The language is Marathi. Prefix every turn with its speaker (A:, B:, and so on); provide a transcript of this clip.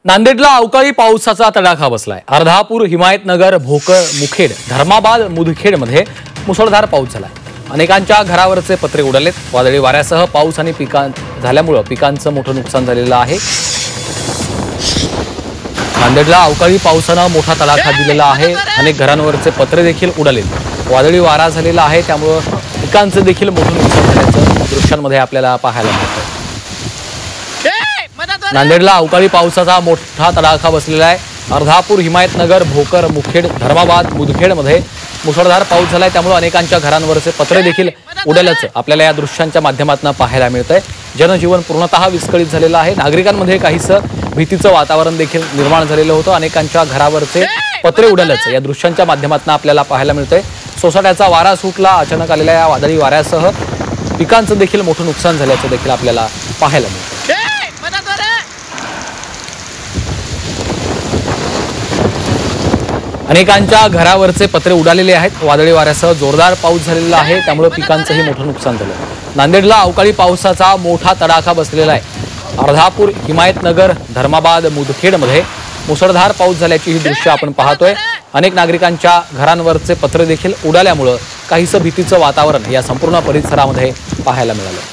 A: नांदेडला अवकाळी पावसाचा तडाखा बसलाय। अर्धापूर, हिमायतनगर, भोकर, मुखेड, धर्माबाद, मुदखेडमध्ये मुसळधार पाऊस झालाय। अनेकांच्या घरावरचे पत्रे उडालेत। वादळी वाऱ्यासह पाऊस आणि झाल्यामुळे पिकांचं मोठं नुकसान झालेलं आहे। नांदेडला अवकाळी पावसानं मोठा तडाखा दिलेला आहे। अनेक घरांवरचे पत्रे देखील उडालेत। वादळी वारा झालेला आहे, त्यामुळे पिकांचं देखील मोठं नुकसान झाल्याचं दृश्यांमध्ये आपल्याला पाहायला मिळतं। नांदेडला अवकाळी पावसाचा मोठा तडाखा बसलेला आहे। अर्धापूर, हिमायतनगर, भोकर, मुखेड, धर्माबाद, मुदखेडमध्ये मुसळधार पाऊस झालाय, त्यामुळे अनेकांच्या घरांवरचे पत्रे देखील उडाल्याचं आपल्याला या दृश्यांच्या माध्यमातून पाहायला मिळतंय। जनजीवन पूर्णतः विस्कळीत झालेलं आहे। नागरिकांमध्ये काहीसं भीतीचं वातावरण देखील निर्माण झालेलं होतं। अनेकांच्या घरावरचे पत्रे उडाल्याचं या दृश्यांच्या माध्यमातून आपल्याला पाहायला मिळतंय। सोसाट्याचा वारा सुटला। अचानक आलेल्या या वादळी वाऱ्यासह पिकांचं देखील मोठं नुकसान झाल्याचं देखील आपल्याला पाहायला मिळतं। अनेकांच्या घरावरचे पत्रे उडालेले आहेत। वादळी वाऱ्यासह जोरदार पाऊस झालेला आहे, त्यामुळे पिकांचंही मोठं नुकसान झालं। नांदेडला अवकाळी पावसाचा मोठा तडाखा बसलेला आहे। अर्धापूर, हिमायतनगर, धर्माबाद, मुदखेडमध्ये मुसळधार पाऊस झाल्याची ही दृश्य आपण पाहतोय। अनेक नागरिकांच्या घरांवरचे पत्रे देखील उडाल्यामुळे काहीसं भीतीचं वातावरण या संपूर्ण परिसरामध्ये पाहायला मिळालं।